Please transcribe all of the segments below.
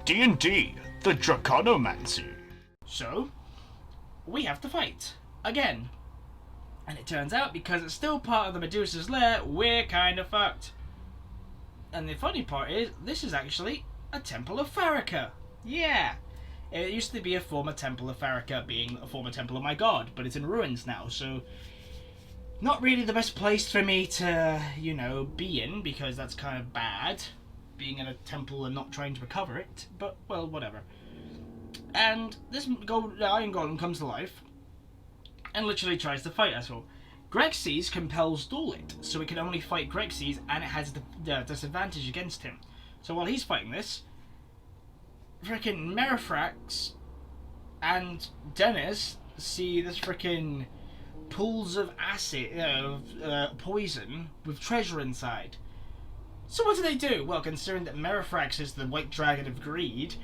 D&D, the Draconomancy. So, we have to fight. Again. And it turns out, because it's still part of the Medusa's lair, we're kind of fucked. And the funny part is, this is actually a Temple of Farrakha. Yeah. It used to be a former Temple of Farrakha, being a former Temple of my god, but it's in ruins now, so... Not really the best place for me to, be in, because that's kind of bad. Being in a temple and not trying to recover it, but, well, whatever. And this Iron Golem comes to life, and literally tries to fight us all. Grexes compels duel it, so it can only fight Grexes, and it has the disadvantage against him. So while he's fighting this, frickin' Merifrax and Dennis see this frickin' pools of acid, poison with treasure inside. So what do? Well, considering that Merifrax is the white dragon of greed,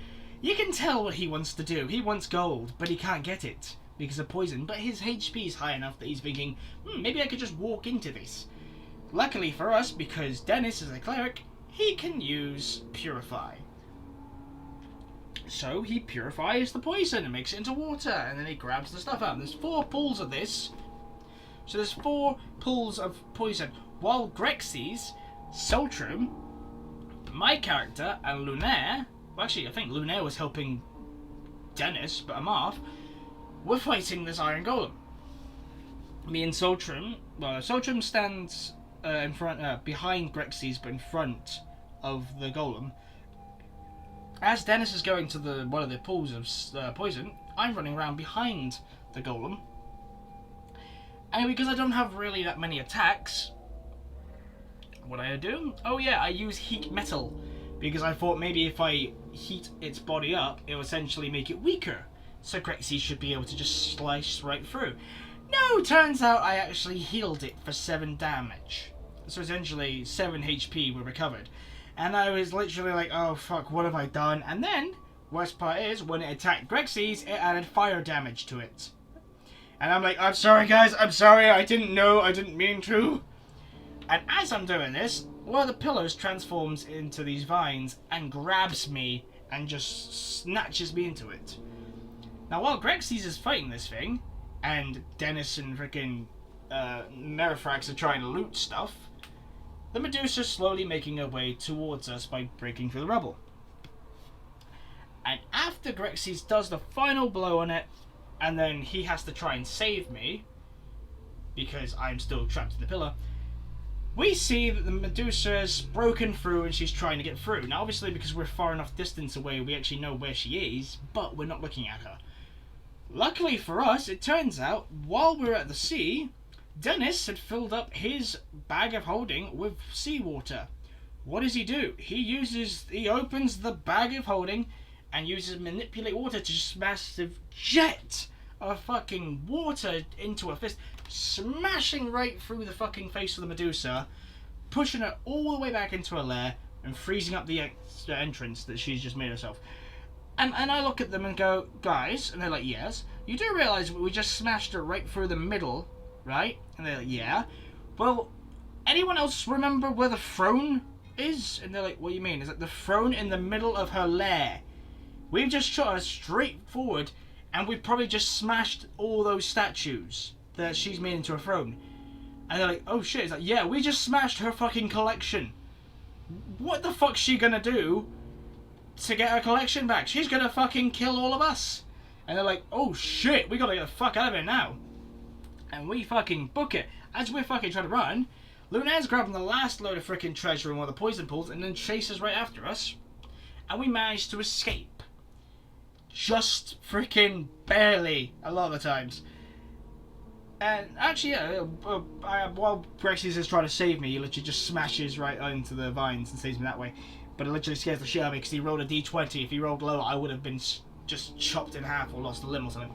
you can tell what he wants to do. He wants gold, but he can't get it because of poison. But his HP is high enough that he's thinking, maybe I could just walk into this. Luckily for us, because Dennis is a cleric, he can use Purify. So he purifies the poison and makes it into water, and then he grabs the stuff out. There's 4 pools of this. So there's 4 pools of poison. While Grexes, Soltrum, my character, and Lunaire, well actually I think Lunaire was helping Dennis, but I'm off, we're fighting this Iron Golem. Me and Soltrum, Soltrum stands in front, behind Grexes, but in front of the Golem. As Dennis is going to one of the pools of poison, I'm running around behind the Golem. And because I don't have really that many attacks, what do? Oh yeah, I use heat metal. Because I thought maybe if I heat its body up, it will essentially make it weaker. So Grexes should be able to just slice right through. No, turns out I actually healed it for 7 damage. So essentially 7 HP were recovered. And I was literally like, oh fuck, what have I done? And then, worst part is, when it attacked Grexes, it added fire damage to it. And I'm like, I'm sorry guys, I'm sorry, I didn't know, I didn't mean to. And as I'm doing this, one of the pillars transforms into these vines and grabs me and just snatches me into it. Now while Grexes is fighting this thing, and Dennis and frickin' Merifrax are trying to loot stuff, the Medusa's slowly making her way towards us by breaking through the rubble. And after Grexes does the final blow on it, and then he has to try and save me, because I'm still trapped in the pillar, we see that the Medusa's broken through and she's trying to get through. Now obviously because we're far enough distance away, we actually know where she is, but we're not looking at her. Luckily for us, it turns out, while we were at the sea, Dennis had filled up his bag of holding with seawater. What does he do? He opens the bag of holding and uses manipulate water to just massive jet of fucking water into a fist, smashing right through the fucking face of the Medusa, pushing her all the way back into her lair and freezing up the entrance that she's just made herself. And I look at them and go, guys, and they're like, yes, you do realise we just smashed her right through the middle, right? And they're like, yeah. Well, anyone else remember where the throne is? And they're like, what do you mean? Is it the throne in the middle of her lair? We've just shot her straight forward, and we've probably just smashed all those statues that she's made into a throne. And they're like, oh shit. It's like, yeah, we just smashed her fucking collection. What the fuck's she gonna do to get her collection back? She's gonna fucking kill all of us. And they're like, oh shit, we gotta get the fuck out of here now. And we fucking book it. As we're fucking trying to run, Lunaire's grabbing the last load of freaking treasure in one of the poison pools and then chases right after us. And we managed to escape. Just freaking barely, a lot of the times. And actually, yeah, while Grexes is trying to save me, he literally just smashes right into the vines and saves me that way. But it literally scares the shit out of me because he rolled a d20. If he rolled low, I would have been just chopped in half or lost a limb or something.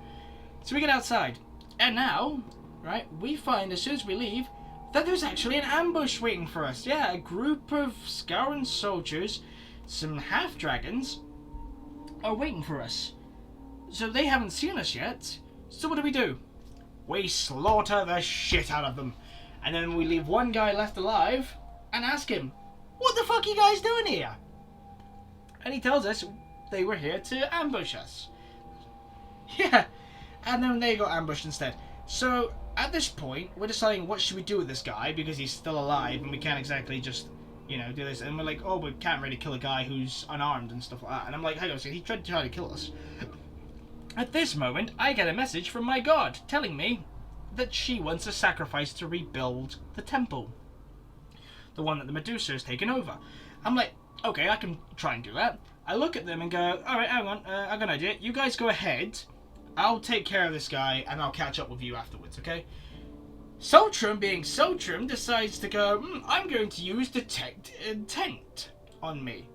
So we get outside. And now, right, we find as soon as we leave that there's actually an ambush waiting for us. Yeah, a group of Scouran soldiers, some half-dragons, are waiting for us. So they haven't seen us yet. So what do? We slaughter the shit out of them. And then we leave one guy left alive and ask him, what the fuck are you guys doing here? And he tells us, they were here to ambush us. Yeah, and then they got ambushed instead. So at this point, we're deciding what should we do with this guy because he's still alive and we can't exactly just, you know, do this. And we're like, oh, we can't really kill a guy who's unarmed and stuff like that. And I'm like, hang on a second, he tried to kill us. At this moment, I get a message from my god telling me that she wants a sacrifice to rebuild the temple. The one that the Medusa has taken over. I'm like, okay, I can try and do that. I look at them and go, alright, hang on, I got an idea. You guys go ahead. I'll take care of this guy and I'll catch up with you afterwards, okay? Soltrum, being Soltrum, decides to go, I'm going to use detect intent on me.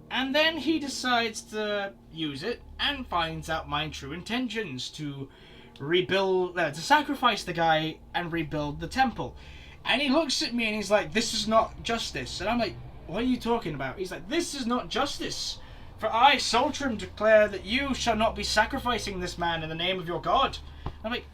And then he decides to use it and finds out my true intentions to rebuild, to sacrifice the guy and rebuild the temple. And he looks at me and he's like, this is not justice. And I'm like, what are you talking about? He's like, this is not justice. For I, Soltrum, declare that you shall not be sacrificing this man in the name of your god. I'm like,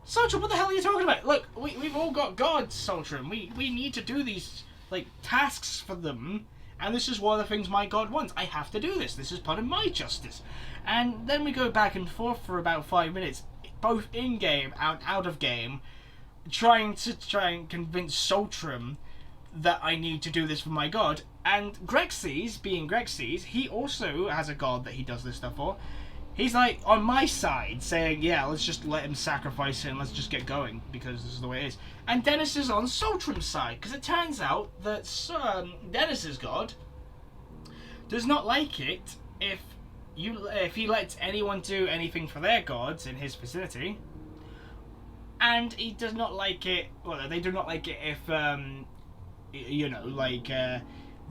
Soltrum, what the hell are you talking about? Look, we've all got gods, Soltrum. We need to do these, like, tasks for them. And this is one of the things my god wants. I have to do this. This is part of my justice. And then we go back and forth for about 5 minutes, both in-game and out of game, trying and convince Soltrum that I need to do this for my god. And Grexes, being Grexes, he also has a god that he does this stuff for. He's like on my side, saying, yeah, let's just let him sacrifice it and let's just get going, because this is the way it is. And Dennis is on Soltrum's side, because it turns out that Dennis's god does not like it if he lets anyone do anything for their gods in his vicinity. And he does not like it, well, they do not like it if, you know, like,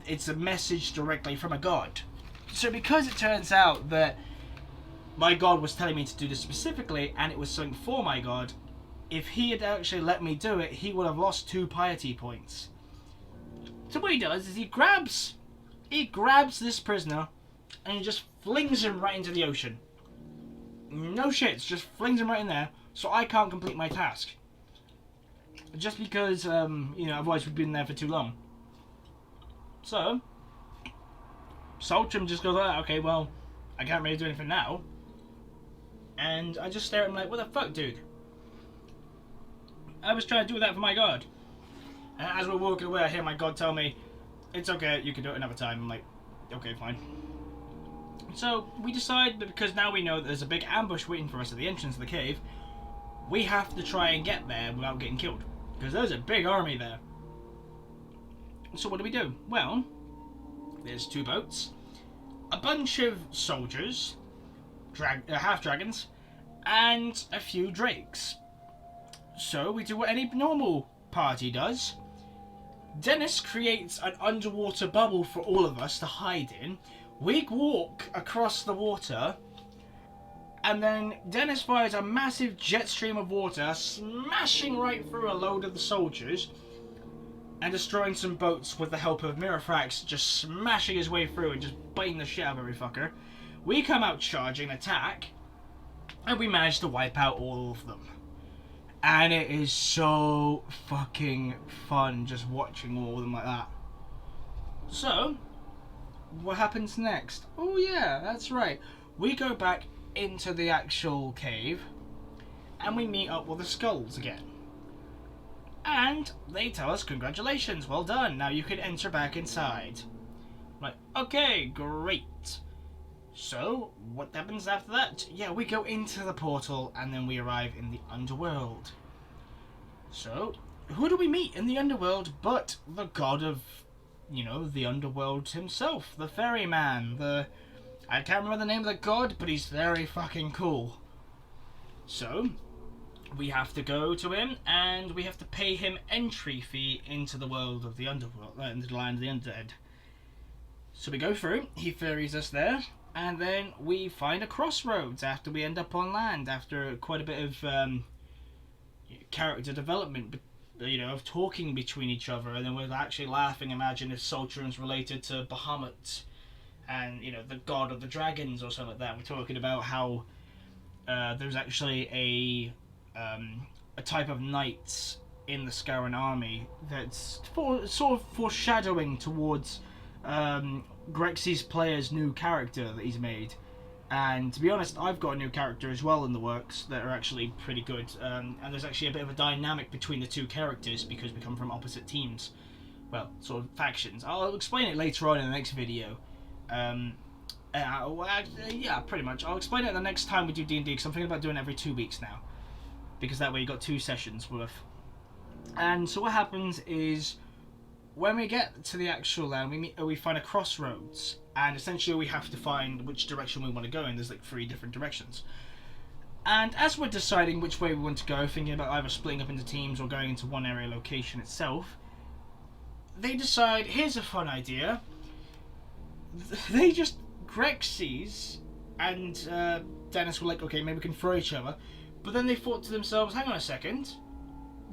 it's a message directly from a god. So because it turns out that my god was telling me to do this specifically, and it was something for my god, if he had actually let me do it, he would have lost 2 piety points. So what he does is he grabs this prisoner, and he just flings him right into the ocean. No shits, just flings him right in there, so I can't complete my task. Just because, you know, otherwise we've been there for too long. So, Soltrum just goes, okay, well, I can't really do anything now. And I just stare at him like, what the fuck, dude? I was trying to do that for my god. And as we're walking away, I hear my god tell me, it's okay, you can do it another time. I'm like, okay, fine. So, we decide that because now we know that there's a big ambush waiting for us at the entrance of the cave, we have to try and get there without getting killed. Because there's a big army there. So what do? Well, there's 2 boats, a bunch of soldiers, half-dragons, and a few drakes. So we do what any normal party does. Dennis creates an underwater bubble for all of us to hide in. We walk across the water, and then Dennis fires a massive jet stream of water, smashing right through a load of the soldiers, and destroying some boats with the help of Mirafrax, just smashing his way through and just biting the shit out of every fucker. We come out charging, attack, and we manage to wipe out all of them. And it is so fucking fun just watching all of them like that. So, what happens next? Oh yeah, that's right. We go back into the actual cave, and we meet up with the skulls again. And they tell us, congratulations, well done, now you can enter back inside. I'm like, okay, great. So, what happens after that? Yeah, we go into the portal, and then we arrive in the underworld. So, who do we meet in the underworld but the god of, you know, the underworld himself, the ferryman, I can't remember the name of the god, but he's very fucking cool. So, we have to go to him, and we have to pay him entry fee into the world of the underworld, into the land of the undead. So we go through, he ferries us there, and then we find a crossroads after we end up on land, after quite a bit of character development, you know, of talking between each other, and then we're actually laughing, imagine if Soltron's related to Bahamut, and, you know, the god of the dragons or something like that. We're talking about how there's actually a type of knights in the Scaran army that's sort of foreshadowing towards Grexy's player's new character that he's made. And to be honest, I've got a new character as well in the works that are actually pretty good. And there's actually a bit of a dynamic between the two characters because we come from opposite teams. Well, sort of factions. I'll explain it later on in the next video. Yeah, pretty much. I'll explain it the next time we do D&D because I'm thinking about doing it every 2 weeks now. Because that way you got 2 sessions worth. And so what happens is, when we get to the actual land, we find a crossroads, and essentially we have to find which direction we want to go in. There's like 3 different directions. And as we're deciding which way we want to go, thinking about either splitting up into teams or going into one area location itself, they decide, here's a fun idea. They just, Grexy's and Dennis were like, okay, maybe we can throw each other. But then they thought to themselves, hang on a second,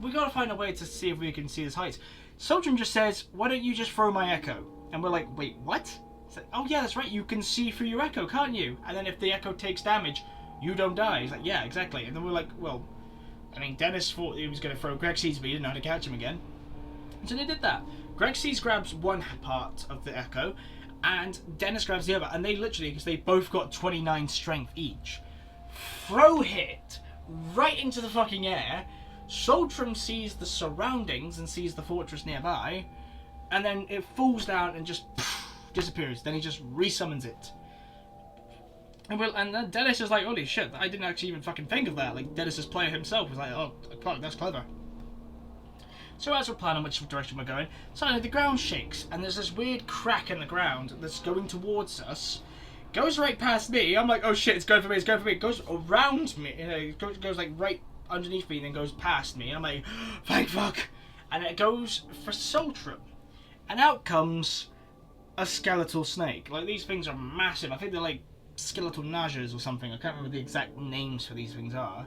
we gotta find a way to see if we can see this height. Soltrum just says, why don't you just throw my echo? And we're like, wait, what? It's like, oh yeah, that's right, you can see through your echo, can't you? And then if the echo takes damage, you don't die. He's like, yeah, exactly. And then we're like, well, I mean, Dennis thought he was going to throw Grexy's, but he didn't know how to catch him again. And so they did that. Grexy's grabs one part of the echo, and Dennis grabs the other. And they literally, because they both got 29 strength each, throw hit right into the fucking air. Soltrum sees the surroundings and sees the fortress nearby, and then it falls down and just disappears. Then he just resummons it. And then Dennis is like, holy shit, I didn't actually even fucking think of that. Like, Dennis's player himself was like, oh, that's clever. So as we're planning which direction we're going, suddenly the ground shakes, and there's this weird crack in the ground that's going towards us. Goes right past me. I'm like, oh shit, it's going for me, it's going for me. It goes around me. It goes like right underneath me and then goes past me. And I'm like, thank fuck. And it goes for Soltrum. And out comes a skeletal snake. Like, these things are massive. I think they're like skeletal najas or something. I can't remember the exact names for these things are.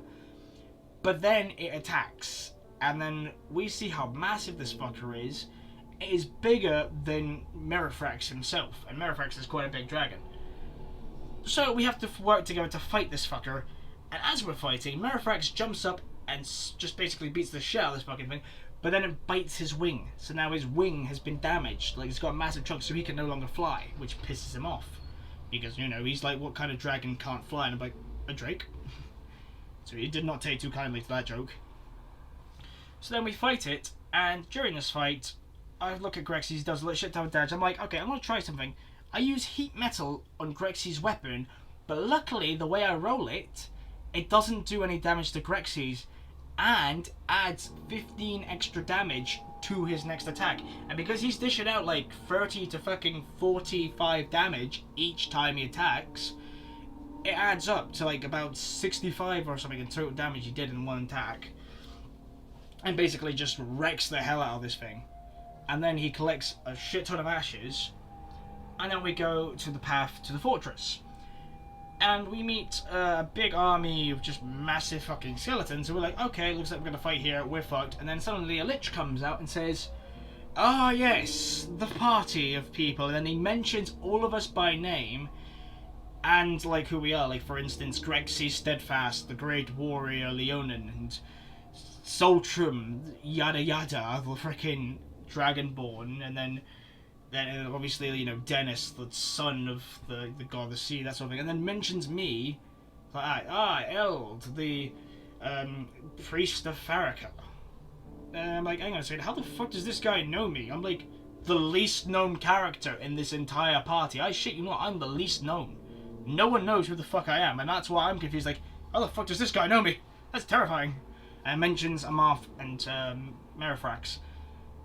But then it attacks. And then we see how massive this fucker is. It is bigger than Merifrax himself. And Merifrax is quite a big dragon. So we have to work together to fight this fucker. And as we're fighting, Merifrax jumps up and just basically beats the shit out of this fucking thing. But then it bites his wing. So now his wing has been damaged. Like, it's got a massive chunk, so he can no longer fly. Which pisses him off. Because, you know, he's like, what kind of dragon can't fly? And I'm like, a drake? So he did not take too kindly to that joke. So then we fight it. And during this fight, I look at Grexy, he does a little shit ton of damage. I'm like, okay, I'm going to try something. I use heat metal on Grexy's weapon. But luckily, the way I roll it, it doesn't do any damage to Grexy's, and adds 15 extra damage to his next attack. And because he's dishing out like 30 to fucking 45 damage each time he attacks, it adds up to like about 65 or something in total damage he did in one attack. And basically just wrecks the hell out of this thing. And then he collects a shit ton of ashes, and then we go to the path to the fortress. And we meet a big army of just massive fucking skeletons. And we're like, okay, looks like we're going to fight here. We're fucked. And then suddenly a lich comes out and says, ah, yes, the party of people. And then he mentions all of us by name. And, like, who we are. Like, for instance, Grexy Steadfast, the Great Warrior Leonin. And Soltrum, yada yada, the frickin' Dragonborn. And then obviously, you know, Dennis, the son of the god of the sea, that sort of thing, and then mentions me, like, Eld, the priest of Farrakha. And I'm like, hang on a second, how the fuck does this guy know me? I'm like the least known character in this entire party. I shit you not, I'm the least known. No one knows who the fuck I am, and that's why I'm confused, like, how the fuck does this guy know me? That's terrifying. And mentions Amarth and Merifrax.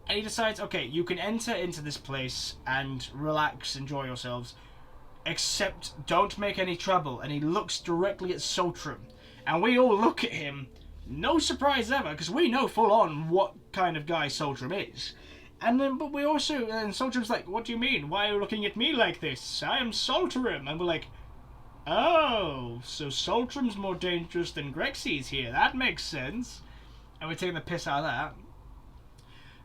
And he decides, okay, you can enter into this place and relax, enjoy yourselves, except don't make any trouble. And he looks directly at Soltrum. And we all look at him, no surprise ever, because we know full on what kind of guy Soltrum is. And then, but we also, and Soltrum's like, what do you mean? Why are you looking at me like this? I am Soltrum. And we're like, oh, so Soltrum's more dangerous than Grexy's here. That makes sense. And we're taking the piss out of that.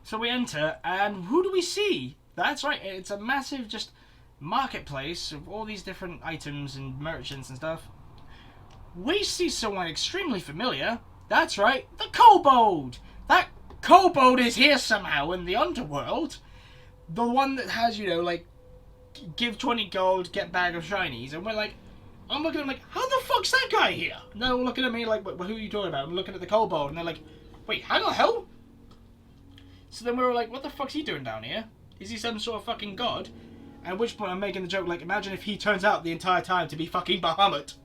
So we enter, and who do we see? That's right, it's a massive just marketplace of all these different items and merchants and stuff. We see someone extremely familiar. That's right, the kobold! That kobold is here somehow in the underworld. The one that has, you know, like give 20 gold, get bag of shinies, and we're like, I'm looking at him like, how the fuck's that guy here? And they're all looking at me like, who are you talking about? I'm looking at the kobold, and they're like, wait, how the hell? So then we were like, what the fuck's he doing down here? Is he some sort of fucking god? At which point I'm making the joke, like, imagine if he turns out the entire time to be fucking Bahamut.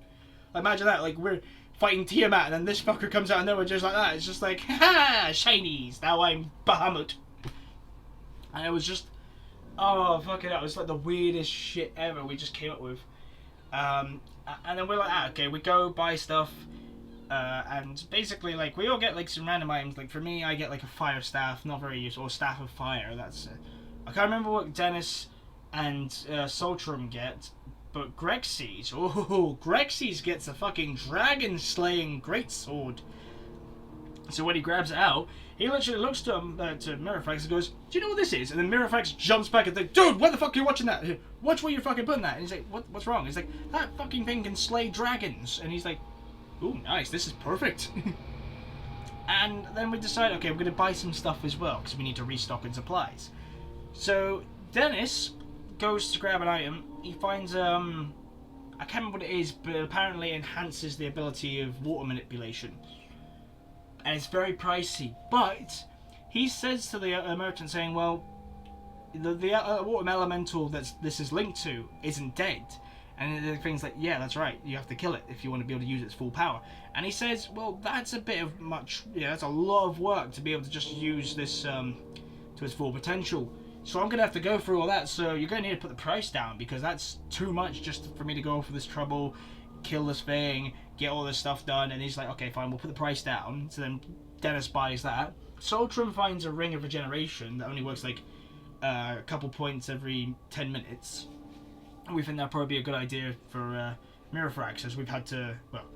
Imagine that, like, we're fighting Tiamat, and then this fucker comes out of nowhere just like that. It's just like, ha, shinies, now I'm Bahamut. And it was just, oh, fucking hell, it was like the weirdest shit ever we just came up with. And then we're like, okay, we go buy stuff, and basically, like, we all get, like, some random items. Like, for me, I get, like, a fire staff, not very useful, or staff of fire, that's, I can't remember what Dennis and Soltrum get, but Grexy's, Grexy's gets a fucking dragon-slaying greatsword. So when he grabs it out, he literally looks to Miraflax and goes, do you know what this is? And then Miraflax jumps back and thinks, dude, why the fuck are you watching that? Watch where you're fucking putting that. And he's like, what's wrong? He's like, that fucking thing can slay dragons. And he's like, ooh, nice, this is perfect. And then we decide, okay, we're going to buy some stuff as well, because we need to restock in supplies. So Dennis goes to grab an item. He finds, I can't remember what it is, but it apparently enhances the ability of water manipulation. And it's very pricey, but he says to the merchant, saying, well, the water elemental that this is linked to isn't dead. And the thing's like, yeah, that's right, you have to kill it if you want to be able to use its full power. And he says, well, that's a bit of much, that's a lot of work to be able to just use this to its full potential. So I'm going to have to go through all that, so you're going to need to put the price down, because that's too much just for me to go through this trouble, kill this thing, get all this stuff done. And he's like, okay, fine, we'll put the price down. So then Dennis buys that. Soltrum finds a ring of regeneration that only works like a couple points every 10 minutes. And we think that'd probably be a good idea for Miraflax, as we've had to, well,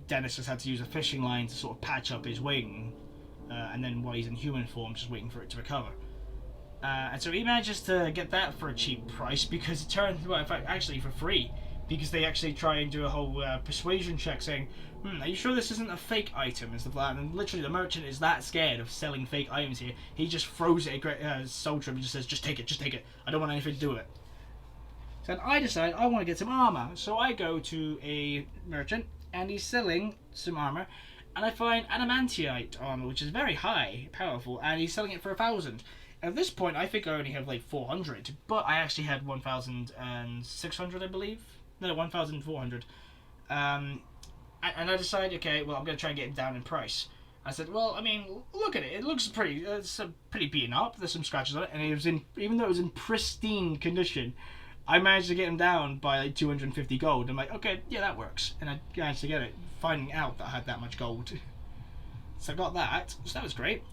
Dennis has had to use a fishing line to sort of patch up his wing, and then while he's in human form, just waiting for it to recover. And so he manages to get that for a cheap price, because it turns, well, in fact, actually for free, because they actually try and do a whole persuasion check saying, are you sure this isn't a fake item and stuff like that? And literally the merchant is that scared of selling fake items here, he just throws it at Soltrum and just says, just take it, I don't want anything to do with it. So then I decide I want to get some armor, so I go to a merchant and he's selling some armor, and I find adamantite armor, which is very high, powerful, and he's selling it for 1,000. At this point, I think I only have like 400, but I actually had 1,600, I believe. No, 1,400. And I decided, okay, well, I'm going to try and get him down in price. I said, well, I mean, look at it. It looks pretty, it's pretty beaten up. There's some scratches on it, and it was even though it was in pristine condition, I managed to get him down by like 250 gold. I'm like, okay, yeah, that works. And I managed to get it, finding out that I had that much gold. So I got that, so that was great.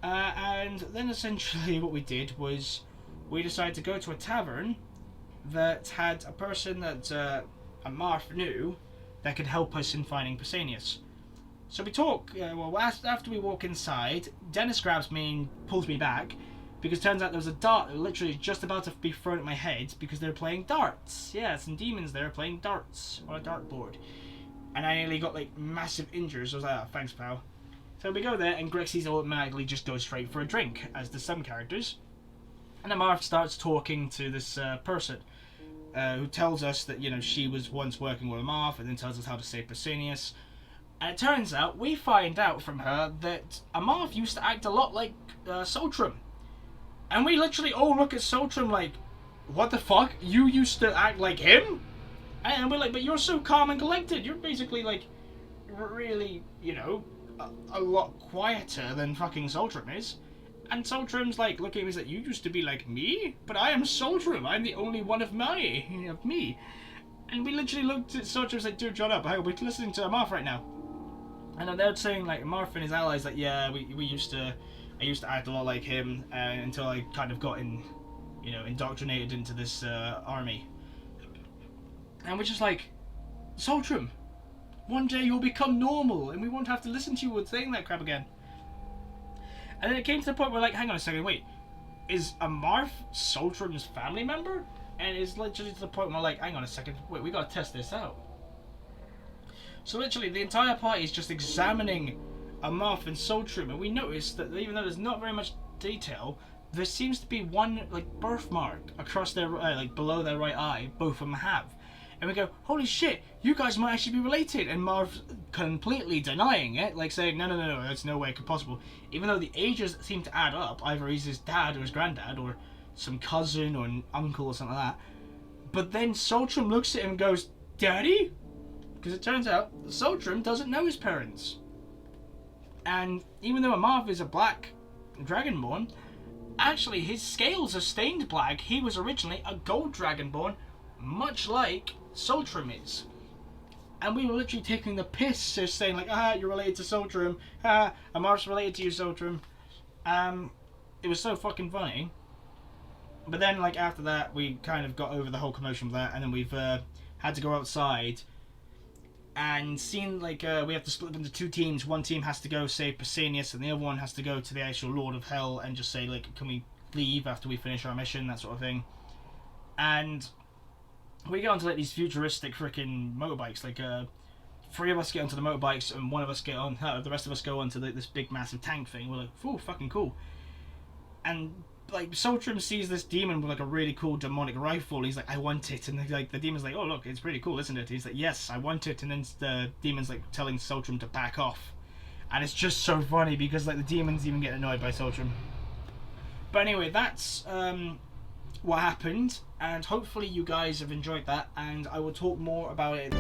And then essentially what we did was we decided to go to a tavern that had a person that a Marth knew that could help us in finding Pesanius. So we talk, well, after we walk inside, Dennis grabs me and pulls me back, because it turns out there was a dart literally just about to be thrown at my head because they were playing darts. Yeah, some demons there playing darts on a dartboard. And I nearly got like massive injuries. So I was like, oh, thanks, pal. So we go there, and Grexy's automatically just goes straight for a drink, as do some characters. And then Marth starts talking to this person, who tells us that, you know, she was once working with a Marth, and then tells us how to save Pesanius. And it turns out, we find out from her that a Marth used to act a lot like Soltrum. And we literally all look at Soltrum like, what the fuck? You used to act like him? And we're like, but you're so calm and collected. You're basically like, really, you know, a lot quieter than fucking Soltrum is. And Soltrum's like looking at me like, you used to be like me? But I am Soltrum. I'm the only one of me. And we literally looked at Soltrum's like, dude, shut up. We're listening to a Marth right now. And they're saying like, Marth and his allies like, yeah, I used to act a lot like him until I kind of got indoctrinated into this army. And we're just like, Soltrum, one day you'll become normal and we won't have to listen to you saying that crap again. And then it came to the point where, like, hang on a second, wait, is a Marth Soltrum's family member? And it's literally to the point where, like, hang on a second, wait, we gotta test this out. So literally the entire party is just examining a Marth and Soltrum, and we noticed that even though there's not very much detail, there seems to be one like birthmark across their like below their right eye. Both of them have, and we go, holy shit, you guys might actually be related. And Marv completely denying it, like saying, no, that's no way possible. Even though the ages seem to add up, either he's his dad or his granddad or some cousin or an uncle or something like that. But then Saltram looks at him and goes, Daddy? Because it turns out Saltram doesn't know his parents. And even though Marv is a black dragonborn, actually his scales are stained black. He was originally a gold dragonborn, much like Saltram is. And we were literally taking the piss, just saying like, you're related to Saltram, and Marv's related to you, Saltram. It was so fucking funny. But then, like, after that, we kind of got over the whole commotion of that, and then we've had to go outside and seen, like, we have to split up into two teams. One team has to go save Pesanius, and the other one has to go to the actual Lord of Hell and just say, like, can we leave after we finish our mission, that sort of thing. And we get onto, like, these futuristic freaking motorbikes. Like, 3 of us get onto the motorbikes, and 1 of us get on, the rest of us go onto this big, massive tank thing. We're like, ooh, fucking cool. And like Saltram sees this demon with like a really cool demonic rifle. He's like, I want it, and like the demon's like, oh look, it's pretty cool, isn't it? He's like, yes, I want it, and then the demon's like telling Saltram to back off, and it's just so funny because like the demons even get annoyed by Saltram. But anyway, that's what happened, and hopefully you guys have enjoyed that, and I will talk more about it.